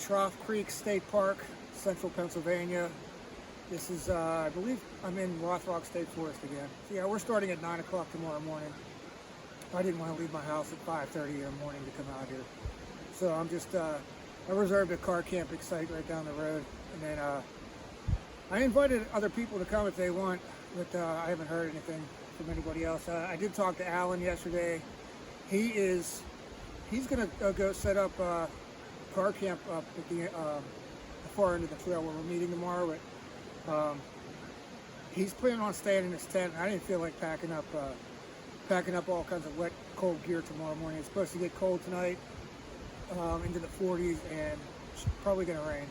Trough Creek State Park, Central Pennsylvania. This is, I believe I'm in Rothrock State Forest again. So yeah, we're starting at 9 o'clock tomorrow morning. I didn't want to leave my house at 5:30 in the morning to come out here. So I'm just, I reserved a car camping site right down the road. And then I invited other people to come if they want, but I haven't heard anything from anybody else. I did talk to Alan yesterday. He's gonna go set up car camp up at the far end of the trail where we're meeting tomorrow. But he's planning on staying in his tent. I didn't feel like packing up all kinds of wet, cold gear tomorrow morning. It's supposed to get cold tonight, into the 40s, and it's probably gonna rain.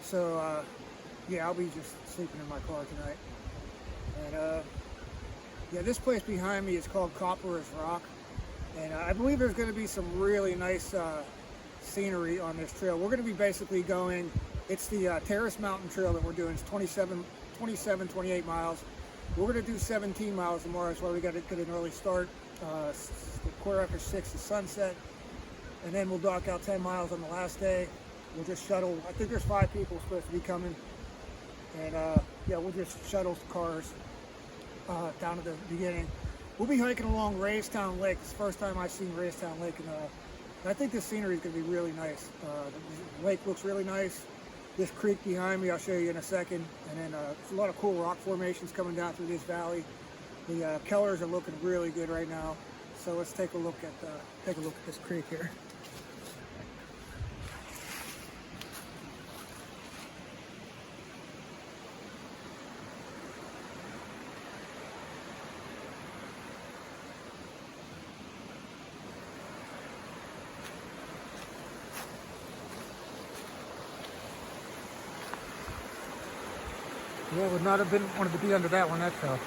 So yeah, I'll be just sleeping in my car tonight. And yeah, this place behind me is called Copper's Rock, and I believe there's going to be some really nice scenery on this trail. We're going to be basically going, it's the Terrace mountain trail that we're doing. It's 28 miles. We're going to do 17 miles tomorrow. That's why we got to get an early start. Quarter after 6 is sunset, and then we'll dock out 10 miles on the last day. We'll just shuttle. I think there's 5 people supposed to be coming, and yeah, we'll just shuttle cars down to the beginning. We'll be hiking along Raystown Lake. It's the first time I've seen Raystown Lake, and I think the scenery is going to be really nice. The lake looks really nice. This creek behind me, I'll show you in a second, and then there's a lot of cool rock formations coming down through this valley. The Kellers are looking really good right now. So let's take a look at this creek here. Yeah, would not have wanted to be under that one, that's tough.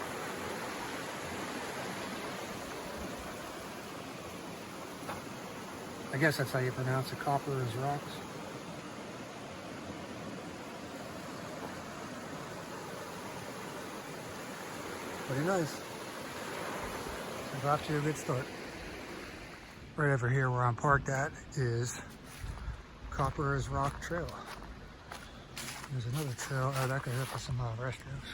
I guess that's how you pronounce it, Copper's Rocks. Pretty nice. It's off to a good start. Right over here where I'm parked at is Copper's Rock Trail. There's another trail. Oh, that goes up to some restrooms.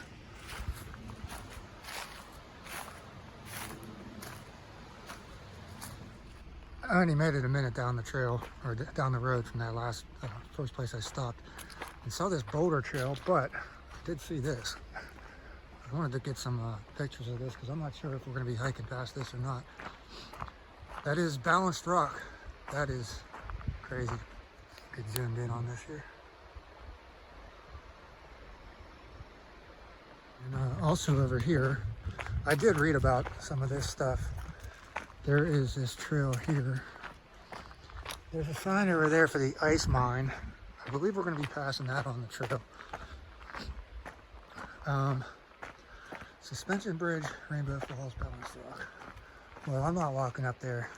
I only made it a minute down the trail, or down the road from that last first place I stopped, and saw this Boulder Trail, but I did see this. I wanted to get some pictures of this because I'm not sure if we're going to be hiking past this or not. That is balanced rock. That is crazy. Get zoomed in on this here. And also over here, I did read about some of this stuff. There is this trail here. There's a sign over there for the ice mine. I believe we're going to be passing that on the trail. Suspension Bridge, Rainbow Falls, Balanced Rock. Well, I'm not walking up there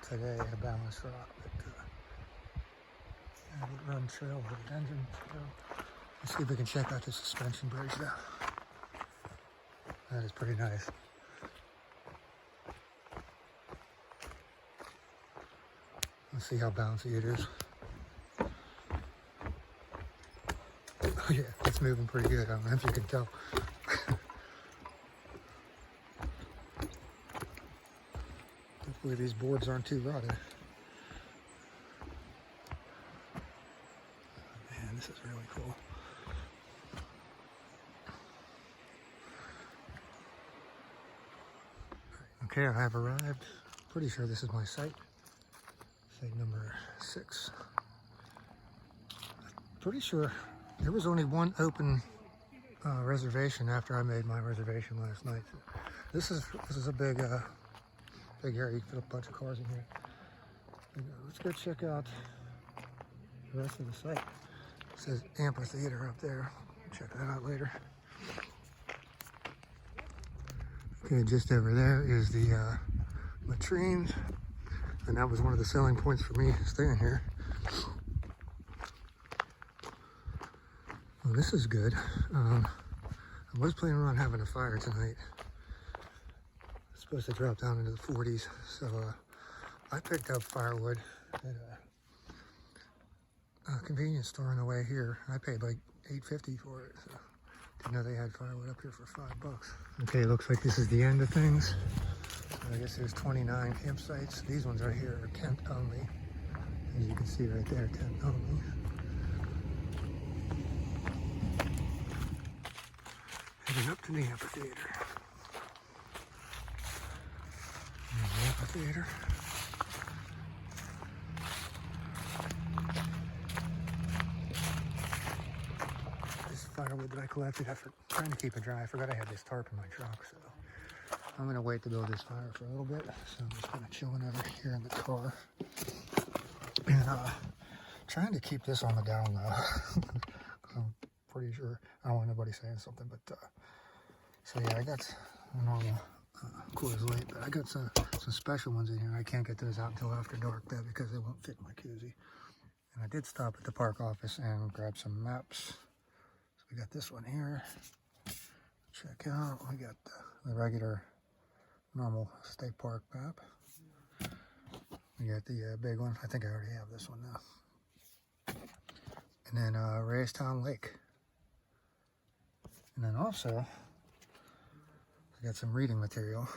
today at Balanced Rock, but Run Trail, Rhododendron Trail. Let's see if we can check out the Suspension Bridge though. That is pretty nice. Let's see how bouncy it is. Oh yeah, it's moving pretty good. I don't know if you can tell. Hopefully these boards aren't too rotted. Oh, man, this is really cool. Okay, I have arrived. Pretty sure this is my site. Site number 6. Pretty sure there was only one open reservation after I made my reservation last night. This is a big area. You can fit a bunch of cars in here. Let's go check out the rest of the site. It says amphitheater up there. Check that out later. Okay, just over there is the latrines, and that was one of the selling points for me staying here. Well, this is good. I was planning on having a fire tonight. It's supposed to drop down into the 40s, so I picked up firewood. convenience store on the way here. I paid like $8.50 for it. So didn't know they had firewood up here for $5. Okay, looks like this is the end of things. So I guess there's 29 campsites. These ones right here are tent only. As you can see right there, tent only. Heading up to the amphitheater. There's the amphitheater. This firewood that I collected, trying to keep it dry. I forgot I had this tarp in my truck, so I'm gonna wait to build this fire for a little bit. So I'm just kind of chilling over here in the car. And trying to keep this on the down low. I'm pretty sure I don't want nobody saying something, but so yeah, I got a normal Coors Light, but I got some special ones in here. I can't get those out until after dark though, because they won't fit in my koozie. And I did stop at the park office and grab some maps. So we got this one here. Check out. We got the regular normal state park map. We got the big one. I think I already have this one now. And then Raystown Lake. And then also, I got some reading material.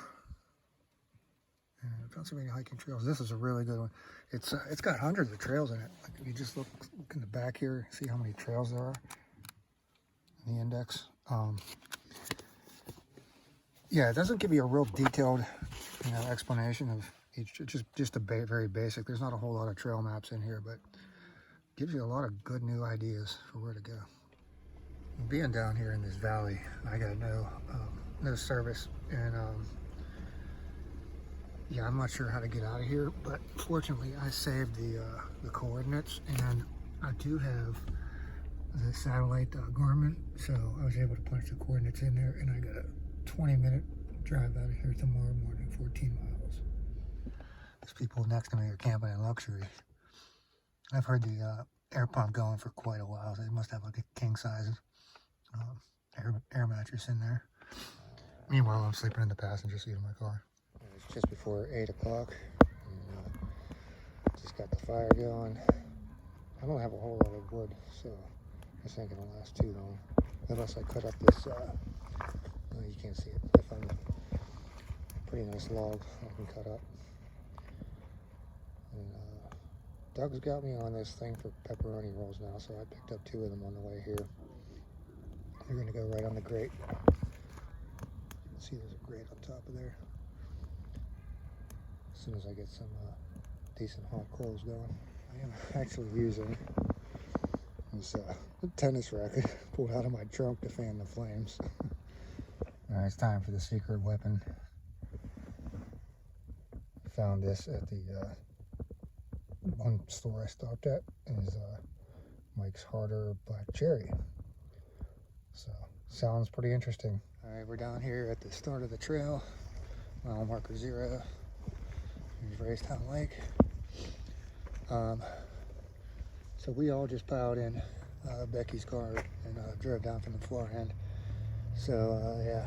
And Pennsylvania hiking trails. This is a really good one. It's got hundreds of trails in it. Like if you just look in the back here, see how many trails there are in the index. Yeah, it doesn't give you a real detailed, explanation of each. Just a very basic. There's not a whole lot of trail maps in here, but gives you a lot of good new ideas for where to go. Being down here in this valley, I got no service, and yeah, I'm not sure how to get out of here, but fortunately I saved the coordinates, and I do have the satellite Garmin, so I was able to punch the coordinates in there, and I got a 20-minute drive out of here tomorrow morning, 14 miles. These people next to me are camping in luxury. I've heard the air pump going for quite a while, so they must have like a king size air mattress in there. Meanwhile, I'm sleeping in the passenger seat of my car. It's just before 8 o'clock. Just got the fire going. I don't have a whole lot of wood, so this ain't gonna last too long. Unless I cut up this, no, you can't see it. I found a pretty nice log I can cut up. And Doug's got me on this thing for pepperoni rolls now, so I picked up 2 of them on the way here. They're gonna go right on the grate. You can see there's a grate on top of there. As soon as I get some decent hot coals going. I am actually using this tennis racket pulled out of my trunk to fan the flames. Alright, it's time for the secret weapon. Found this at the one store I stopped at. It is Mike's Harder Black Cherry. So, sounds pretty interesting. Alright, we're down here at the start of the trail. Mile marker 0. Here's Raystown Lake. So we all just piled in Becky's car and drove down from the far end. So yeah,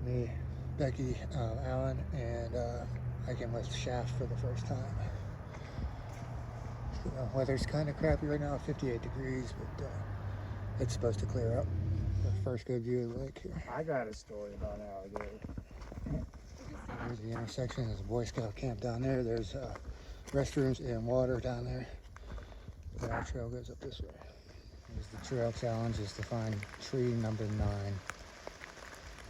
me, Becky, Alan, and I came with Shaft for the first time. So, weather's kind of crappy right now, 58 degrees, but it's supposed to clear up. The first good view of the lake here. I got a story about alligator. There's the intersection. There's a Boy Scout camp down there. There's restrooms and water down there. And our trail goes up this way. There's the trail challenge, is to find tree number 9.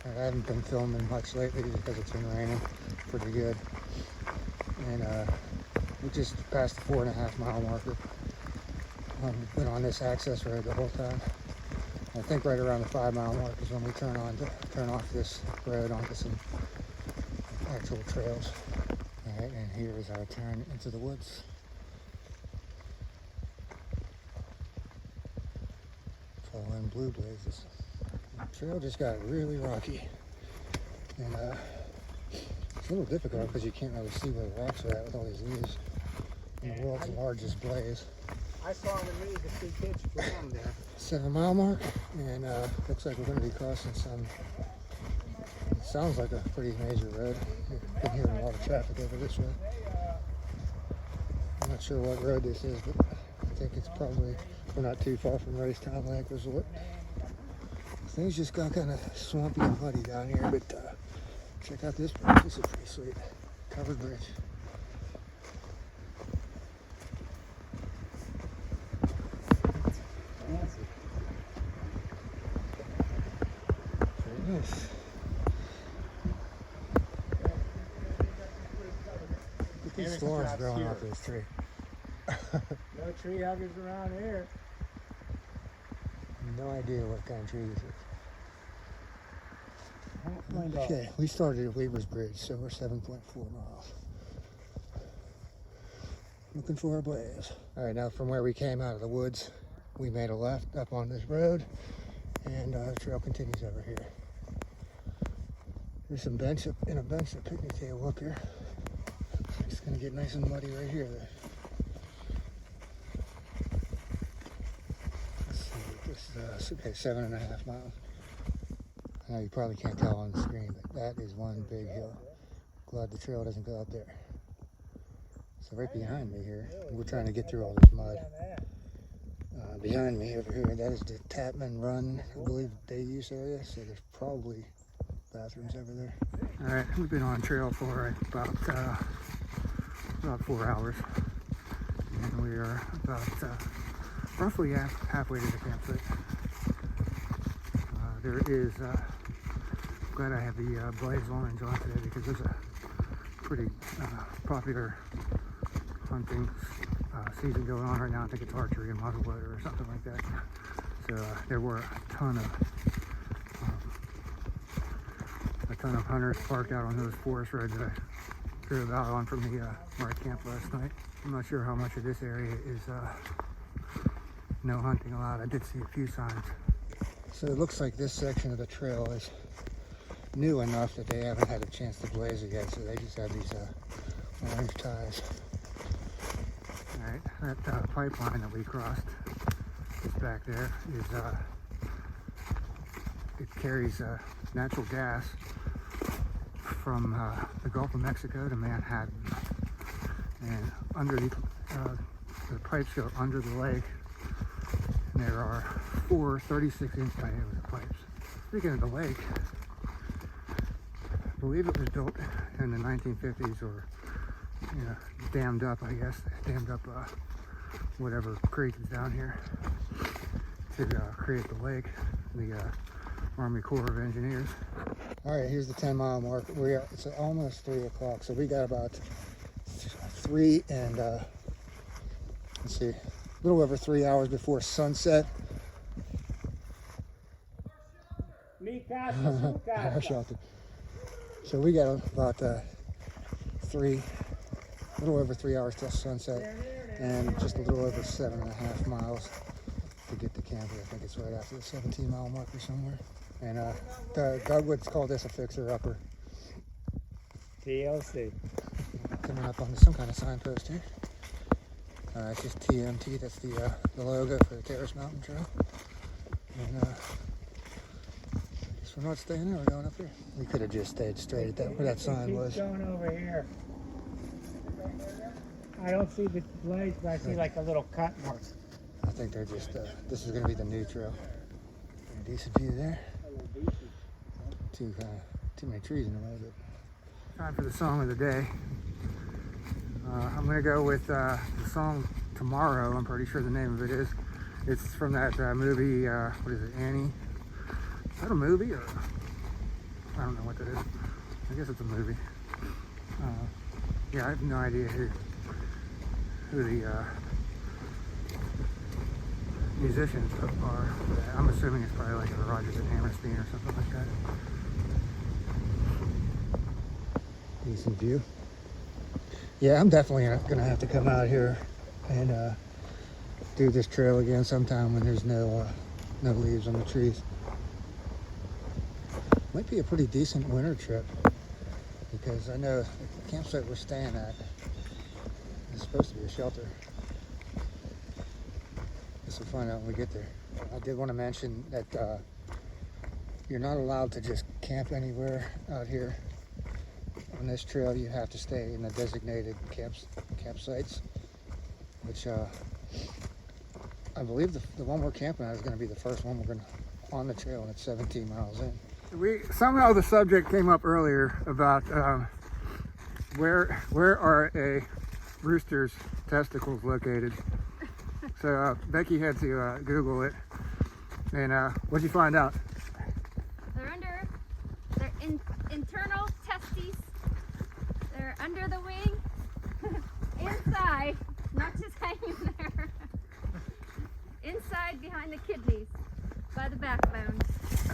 I haven't been filming much lately because it's been raining pretty good. And we just passed the 4.5 mile marker. Been on this access road the whole time. I think right around the 5 mile mark is when we turn off this road onto some actual trails. Alright, and here is our turn into the woods. Following blue blazes. The trail just got really rocky. And it's a little difficult because you can't really see where the rocks are at with all these leaves. And the world's largest blaze. I saw on the news a 2 kids drowned there. 7 mile mark, and looks like we're going to be crossing some. It sounds like a pretty major road. I've been hearing a lot of traffic over this way. I'm not sure what road this is, but think it's probably, we're not too far from Raystown Lake Resort. Things just got kind of swampy and muddy down here, but check out this bridge. This is pretty sweet. Covered bridge. Very nice. Look at these thorns growing off this tree. No tree huggers around here. No idea what kind of tree this is. I'll find out. Okay, we started at Weaver's Bridge, so we're 7.4 miles. Looking for our blaze. All right, now from where we came out of the woods, we made a left up on this road, and the trail continues over here. There's some bench up and a picnic table up here. It's gonna get nice and muddy right here, though. Let's see, this is okay, 7.5 miles. I know you probably can't tell on the screen, but that is one big hill. Glad the trail doesn't go up there. So right behind me here, we're trying to get through all this mud. Behind me over here, that is the Tatman Run, I believe, day use area. So there's probably bathrooms over there. All right, we've been on trail for about 4 hours, and we are about roughly halfway to the campsite. There is, glad I have the blaze orange on today because there's a pretty popular hunting season going on right now. I think it's archery and muzzleloader or something like that. So there were a ton of hunters parked out on those forest roads that I drove out on from the where I camped last night. I'm not sure how much of this area is no hunting allowed. I did see a few signs. So it looks like this section of the trail is new enough that they haven't had a chance to blaze it yet, so they just have these orange ties. Alright, that pipeline that we crossed is back there. It carries natural gas from the Gulf of Mexico to Manhattan. And underneath, the pipes go under the lake. And there are 4 36-inch diameter pipes. Speaking of the lake, I believe it was built in the 1950s, or dammed up, I guess. Dammed up whatever creek is down here to create the lake. The Army Corps of Engineers. All right, here's the 10-mile mark. It's almost 3 o'clock, so we got about 3 and let's see, a little over 3 hours before sunset. Our shelter. So we got about a little over 3 hours till sunset, and just a little over 7.5 miles to get to camp. I think it's right after the 17-mile marker somewhere. And Doug would call this a fixer-upper. TLC. Coming up on some kind of signpost here. It's just TMT. That's the logo for the Terrace Mountain Trail. And I guess we're not staying there. We're going up here. We could have just stayed straight at that where that sign was. Going over here. I don't see the blaze, but I see like a little cut mark. I think they're just. This is going to be the new trail. A decent view there. Too many trees in the way, but. Time for the song of the day. I'm going to go with the song Tomorrow. I'm pretty sure the name of it is. It's from that movie, what is it, Annie? Is that a movie, or I don't know what that is. I guess it's a movie. Yeah, I have no idea who the musicians are. I'm assuming it's probably like a Rodgers and Hammerstein or something like that. Decent view. Yeah, I'm definitely gonna have to come out here and do this trail again sometime when there's no leaves on the trees. Might be a pretty decent winter trip, because I know the campsite we're staying at is supposed to be a shelter. Guess we'll find out when we get there. I did want to mention that you're not allowed to just camp anywhere out here. On this trail, you have to stay in the designated campsites, which I believe the one we're camping at is going to be the first one we're going to on the trail, and it's 17 miles in. Somehow the subject came up earlier about where are a rooster's testicles located. So Becky had to Google it, and what'd you find out? They're under, they're internal testes. They're under the wing, inside, not just hanging there. Inside behind the kidneys, by the backbone.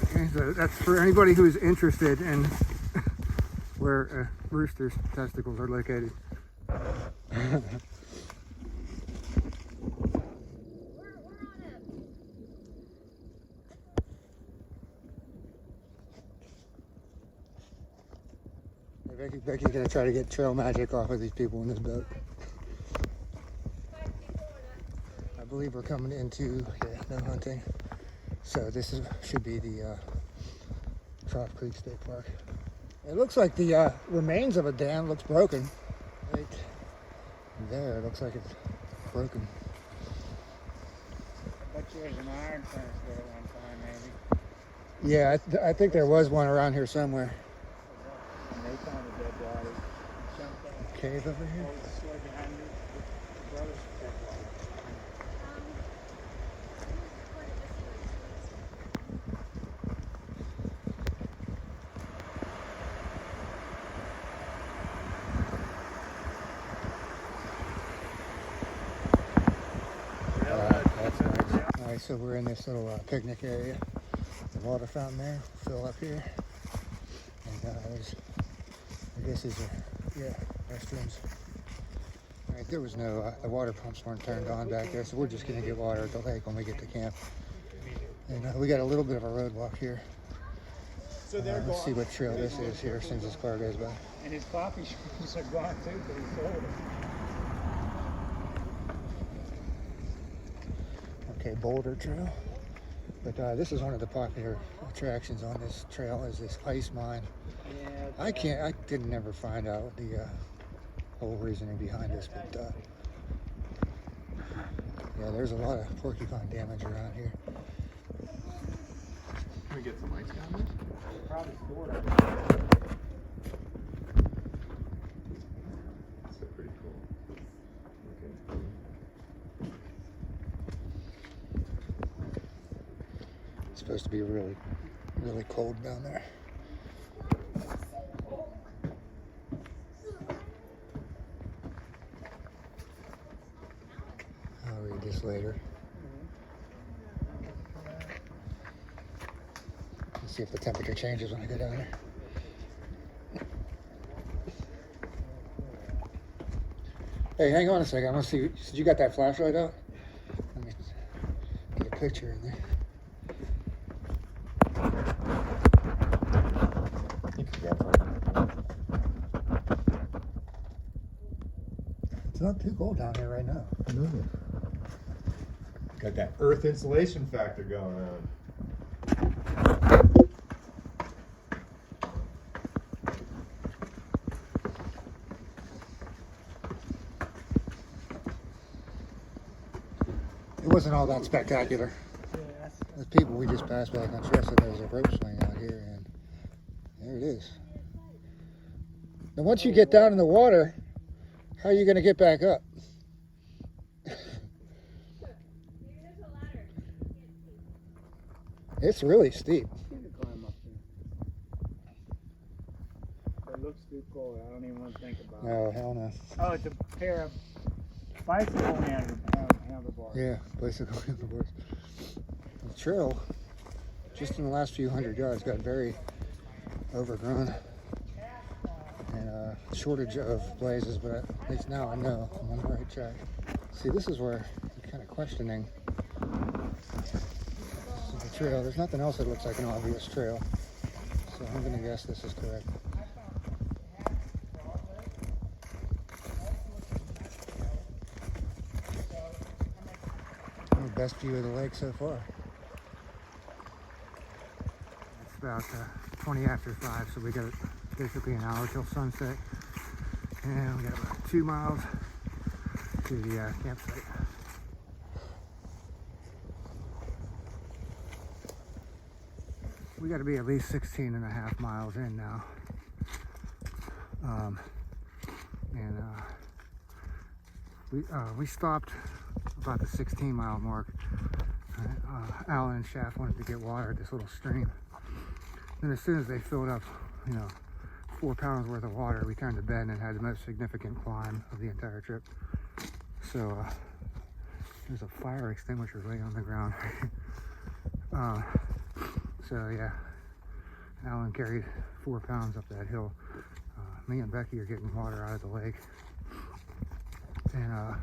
Okay, so that's for anybody who's interested in where a rooster's testicles are located. We're on it. Becky's gonna try to get trail magic off of these people in this boat. I believe we're coming into no hunting. So this should be the Trough Creek State Park. It looks like the remains of a dam looks broken. Right there, it looks like it's broken. I bet you there's an iron furnace there at one time, maybe. Yeah, I think there was one around here somewhere. And they found a dead body. Jumped out. Cave over here? Oh, it's right behind you. The brother's dead body. That's nice. All right, so we're in this little picnic area. The water fountain there, fill up here. And I guess these are, restrooms. All right, there was no, the water pumps weren't turned on back there, so we're just gonna get water at the lake when we get to camp. And we got a little bit of a road walk here. So Let's see what trail this is here since this car goes by. And his coffee shops are gone too, because he sold them. Okay, Boulder Trail. But this is one of the popular attractions on this trail is this ice mine. Yeah. I didn't never find out the whole reasoning behind this, but yeah, there's a lot of porcupine damage around here. Can we get some lights down there? Probably stored it. That's pretty cool. Okay. It's supposed to be really, really cold down there. I'll read this later. Let's see if the temperature changes when I go down there. Hey, hang on a second. I want to see. You got that flashlight out? Let me get a picture in there. It's not too cold down here right now. No. Got that earth insulation factor going on. It wasn't all that spectacular. The people we just passed back on Terrace said there was a rope swing out here, and there it is. Now, once you get down in the water, how are you going to get back up? It's really steep. You can climb up there. It looks too cold. I don't even want to think about it. No, hell no. Oh, it's a pair of bicycle handlebars. Yeah, basically the worst. The trail, just in the last few hundred yards, got very overgrown. And shortage of blazes, but at least now I know I'm on the right track. See, this is where I'm kind of questioning the trail. There's nothing else that looks like an obvious trail, so I'm going to guess this is correct. Oh, best view of the lake so far. It's about 20 after 5, so we got basically an hour till sunset, and we got about 2 miles to the campsite. we got to be at least 16 and a half miles in now. We stopped about the 16-mile mark. Alan and Shaft wanted to get water at this little stream. Then as soon as they filled up, 4 pounds worth of water, we turned to bed and had the most significant climb of the entire trip. So there's a fire extinguisher laying on the ground. So yeah, Alan carried 4 pounds up that hill. Me and Becky are getting water out of the lake. And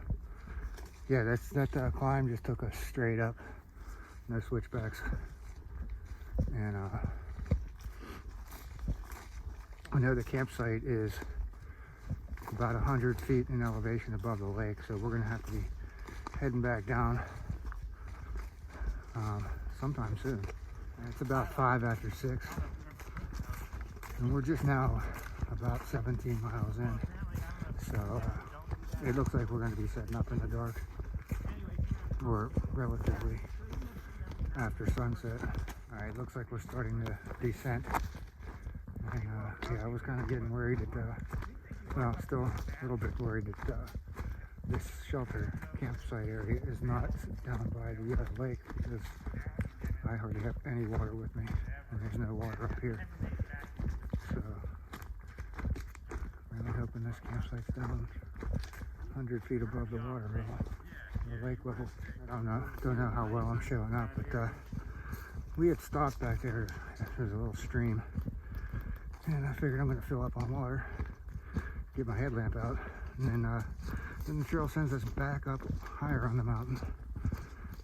yeah, that climb just took us straight up, no switchbacks. And I know the campsite is about 100 feet in elevation above the lake, so we're gonna have to be heading back down sometime soon. It's about 5 after 6, and we're just now about 17 miles in, so it looks like we're going to be setting up in the dark, or relatively after sunset. Alright, looks like we're starting the descent, and yeah, I was kind of getting worried that, well, still a little bit worried that this shelter campsite area is not down by the lake, because I hardly have any water with me, and there's no water up here. So, really hoping this campsite's down 100 feet above the water level, the lake level. I don't know how well I'm showing up, but we had stopped back there. There's a little stream, and I figured I'm going to fill up on water, get my headlamp out, and then the trail sends us back up higher on the mountain.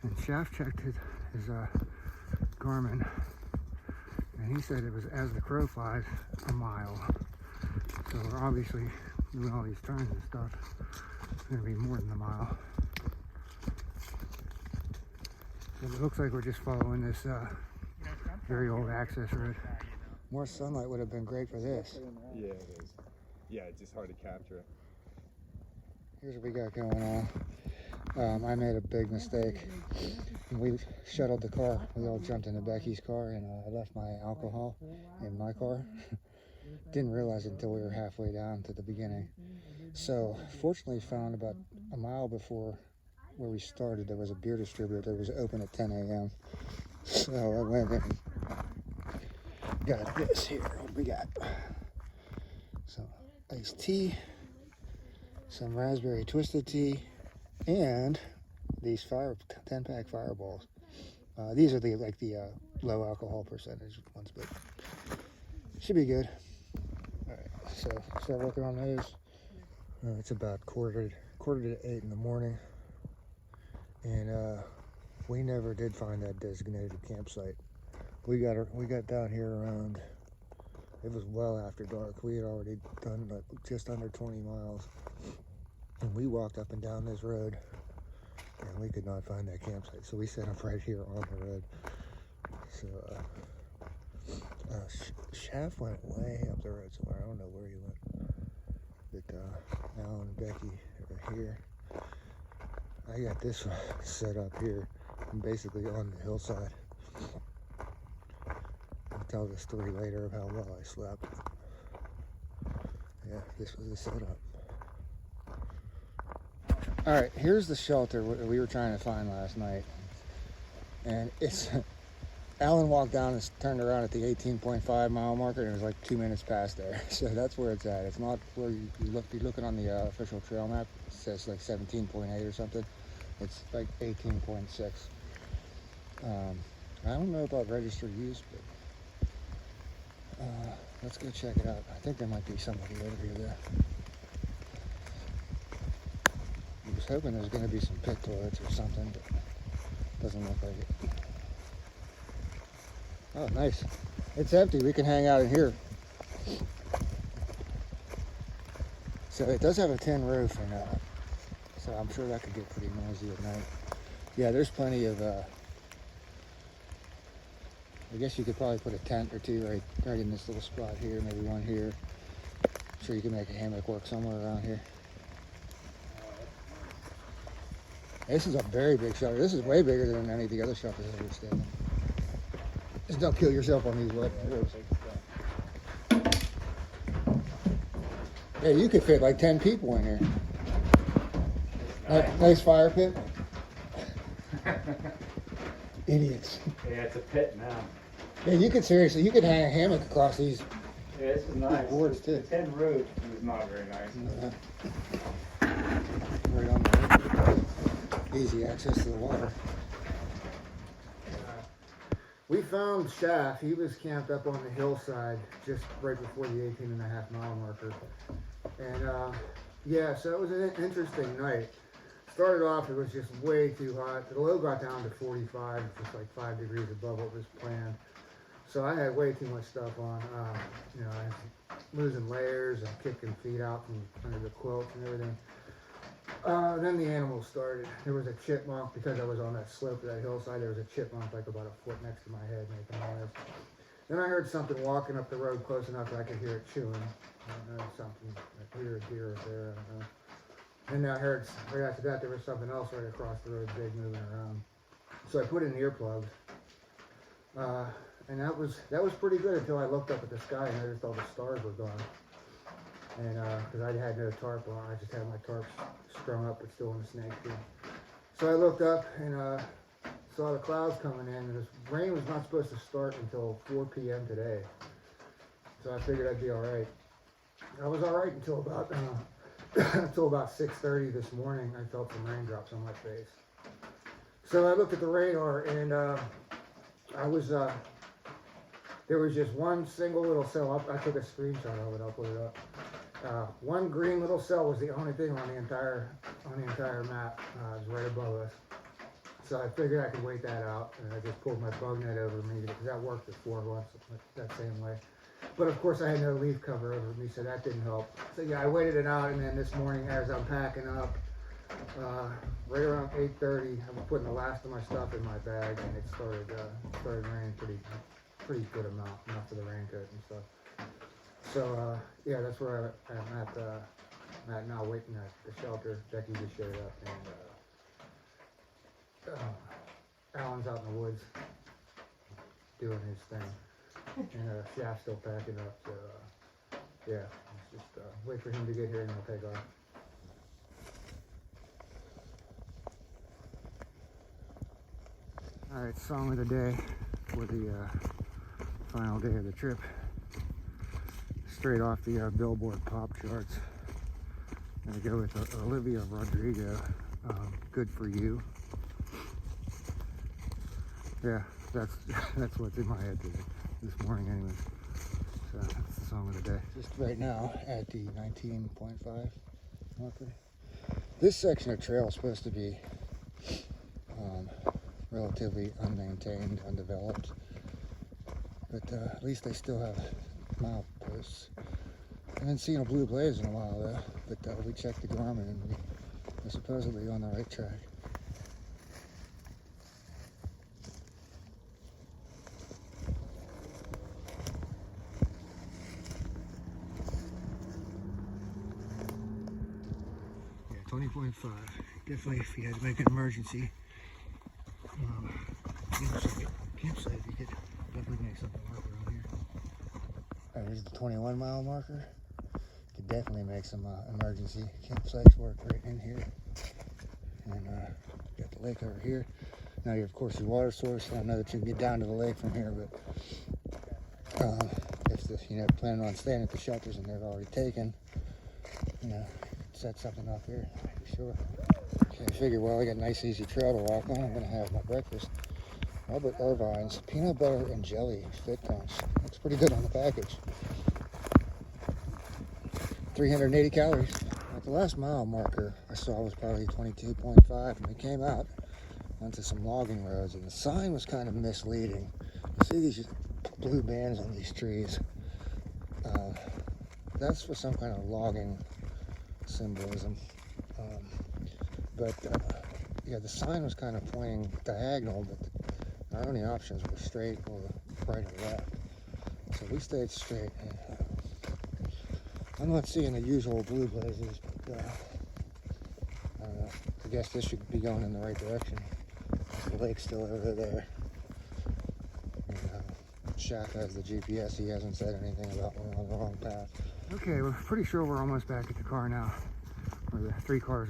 And Shaft checked his Garmin, and he said it was, as the crow flies, a mile. So we're obviously doing all these turns and stuff. It's going to be more than a mile. So it looks like we're just following this very old access road. More sunlight would have been great for this. Yeah, it is. Yeah, it's just hard to capture it. Here's what we got going on. I made a big mistake. We shuttled the car. We all jumped into Becky's car, and I left my alcohol in my car. Didn't realize it until we were halfway down to the beginning. So fortunately found about a mile before where we started, there was a beer distributor that was open at 10 a.m. So I went and got this here. What do we got? Some iced tea, some raspberry twisted tea, and these 10-pack Fireballs. These are the low alcohol percentage ones, but should be good. All right, so start working on those. It's about quarter to 8 in the morning, and we never did find that designated campsite. We got down here around, it was well after dark. We had already done just under 20 miles, and we walked up and down this road, and we could not find that campsite. So we set up right here on the road. So Shaft went way up the road somewhere. I don't know where he went. But Alan and Becky are here. I got this one set up here. I'm basically on the hillside. I'll tell the story later of how well I slept. Yeah, this was the setup. Alright, here's the shelter we were trying to find last night. And it's... Alan walked down and turned around at the 18.5 mile marker, and it was like 2 minutes past there. So that's where it's at. It's not where you're looking on the official trail map. It says like 17.8 or something. It's like 18.6. I don't know about registered use, but let's go check it out. I think there might be somebody over here there. I was hoping there was going to be some pit toilets or something, but doesn't look like it. Oh, nice. It's empty. We can hang out in here. So it does have a tin roof, and so I'm sure that could get pretty noisy at night. Yeah, there's plenty of, I guess you could probably put a tent or two right in this little spot here, maybe one here. I'm sure you can make a hammock work somewhere around here. This is a very big shelter. This is way bigger than any of the other shelters I've ever stayed in. Just don't kill yourself on these wet roads. Yeah, you could fit like 10 people in here. Nice fire pit. Idiots. Yeah, it's a pit now. Yeah, you could seriously, you could hang a hammock across these Yeah, this is nice. boards too. The tin roof is not very nice. Right on the easy access to the water. We found Shaft. He was camped up on the hillside just right before the 18.5-mile marker. And yeah, so it was an interesting night. Started off, it was just way too hot. The low got down to 45, just like 5 degrees above what was planned. So I had way too much stuff on. You know, I was losing layers and kicking feet out from under the quilts and everything. Then the animals started. There was a chipmunk, because I was on that slope of that hillside, there was a chipmunk like about a foot next to my head making noise. Then I heard something walking up the road close enough that I could hear it chewing. I don't know, something, like here, a deer up there, I don't know. And I heard, right after that, there was something else right across the road, big, moving around. So I put in earplugs. And that was pretty good until I looked up at the sky and noticed all the stars were gone. And because I had no tarp on, I just had my tarp strung up but still in the snake tube. So I looked up and saw the clouds coming in, and this rain was not supposed to start until 4 p.m. today. So I figured I'd be all right. I was all right until about 6:30 this morning. I felt some raindrops on my face. So I looked at the radar, and there was just one single little cell. I took a screenshot of it. I'll put it up. One green little cell was the only thing on the entire map. It was right above us. So I figured I could wait that out, and I just pulled my bug net over me because that worked before once that same way. But of course I had no leaf cover over me, so that didn't help. So yeah, I waited it out, and then this morning as I'm packing up, right around 8:30, I was putting the last of my stuff in my bag, and it started raining pretty good amount, enough for the raincoat and stuff. So yeah, that's where I'm at now, waiting at the shelter. Becky just showed up, and Alan's out in the woods doing his thing, and Shaft's still packing up. So yeah, let's just wait for him to get here and I'll take off. All right, song of the day for the final day of the trip. Straight off the Billboard pop charts. I'm gonna go with Olivia Rodrigo, Good For You. Yeah, that's what's in my head this morning anyways. So that's the song of the day. Just right now at the 19.5 marker. This section of trail is supposed to be relatively unmaintained, undeveloped. But at least they still have mile posts. I haven't seen a blue blaze in a while though, but we checked the Garmin and we're supposedly on the right track. Yeah, 20.5. Definitely, if you had to make an emergency campsite, you could definitely make something work around here. Alright, here's the 21-mile marker. Could definitely make some emergency campsites work right in here. And got the lake over here. Now you have, of course, your water source. I don't know that you can get down to the lake from here, but if you're planning on staying at the shelters and they're already taken, you know, set something up here for sure. Okay, I figure, well, I got a nice easy trail to walk on. I'm gonna have my breakfast. Albert Irvine's peanut butter and jelly fit crunch. Looks pretty good on the package. 380 calories. At the last mile marker I saw was probably 22.5, and we came out onto some logging roads, and the sign was kind of misleading. You see these blue bands on these trees. That's for some kind of logging symbolism. Yeah, the sign was kind of pointing diagonal, but our only options were straight or right or left. So we stayed straight. And, I'm not seeing the usual blue blazes, but I don't know. I guess this should be going in the right direction. The lake's still over there. And, Shack has the GPS. He hasn't said anything about we're on the wrong path. Okay, we're pretty sure we're almost back at the car now. Or the 3 cars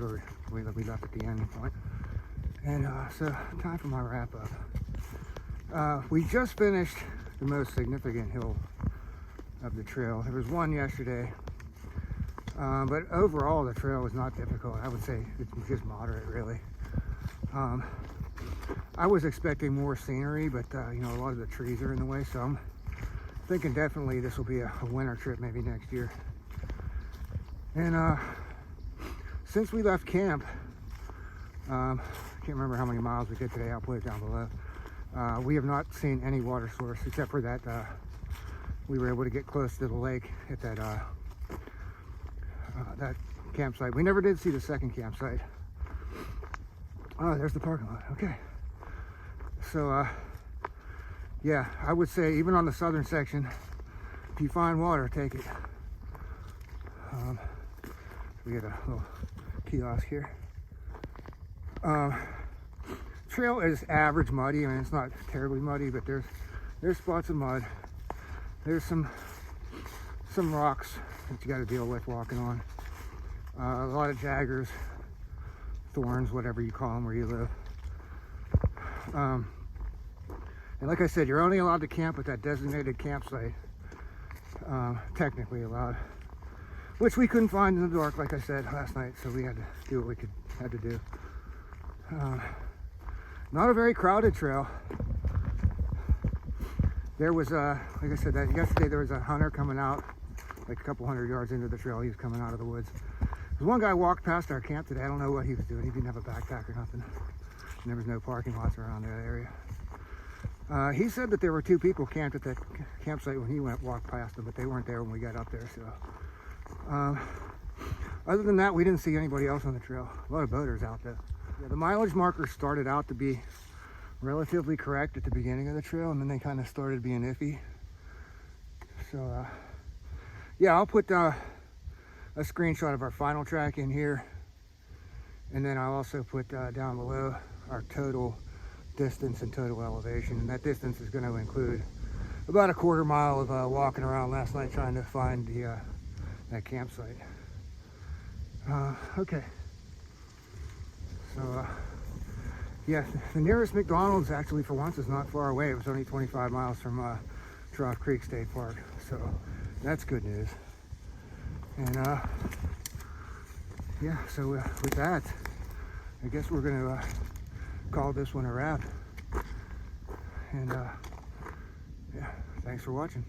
we left at the ending point. And so, time for my wrap up. We just finished the most significant hill of the trail. There was one yesterday. But overall, the trail was not difficult. I would say it's just moderate, really. I was expecting more scenery, but you know, a lot of the trees are in the way, so I'm thinking definitely this will be a winter trip, maybe next year. And since we left camp, I can't remember how many miles we did today. I'll put it down below. We have not seen any water source except for that we were able to get close to the lake at that campsite. We never did see the second campsite. Oh, there's the parking lot. Okay. So, yeah, I would say even on the southern section, if you find water, take it. We got a little kiosk here. Trail is average muddy. I mean, it's not terribly muddy, but there's spots of mud. There's some rocks that you got to deal with walking on. A lot of jaggers, thorns, whatever you call them where you live. And like I said, you're only allowed to camp at that designated campsite. Technically allowed, which we couldn't find in the dark, like I said last night, so we had to do what we had to do. Not a very crowded trail. There was like I said, that yesterday there was a hunter coming out, like a couple 100 yards into the trail. He was coming out of the woods. There's one guy walked past our camp today. I don't know what he was doing. He didn't have a backpack or nothing. And there was no parking lots around that area. He said that there were 2 people camped at that campsite when he walked past them, but they weren't there when we got up there. So, other than that, we didn't see anybody else on the trail. A lot of boaters out there. Yeah, the mileage markers started out to be relatively correct at the beginning of the trail, and then they kind of started being iffy. So, yeah, I'll put a screenshot of our final track in here, and then I'll also put down below our total distance and total elevation, and that distance is going to include about a 1/4 mile of walking around last night trying to find the that campsite. Okay, so yeah, the nearest McDonald's actually for once is not far away. It was only 25 miles from Trough Creek State Park, so that's good news. And yeah, so with that, I guess we're gonna call this one a wrap. And yeah, thanks for watching.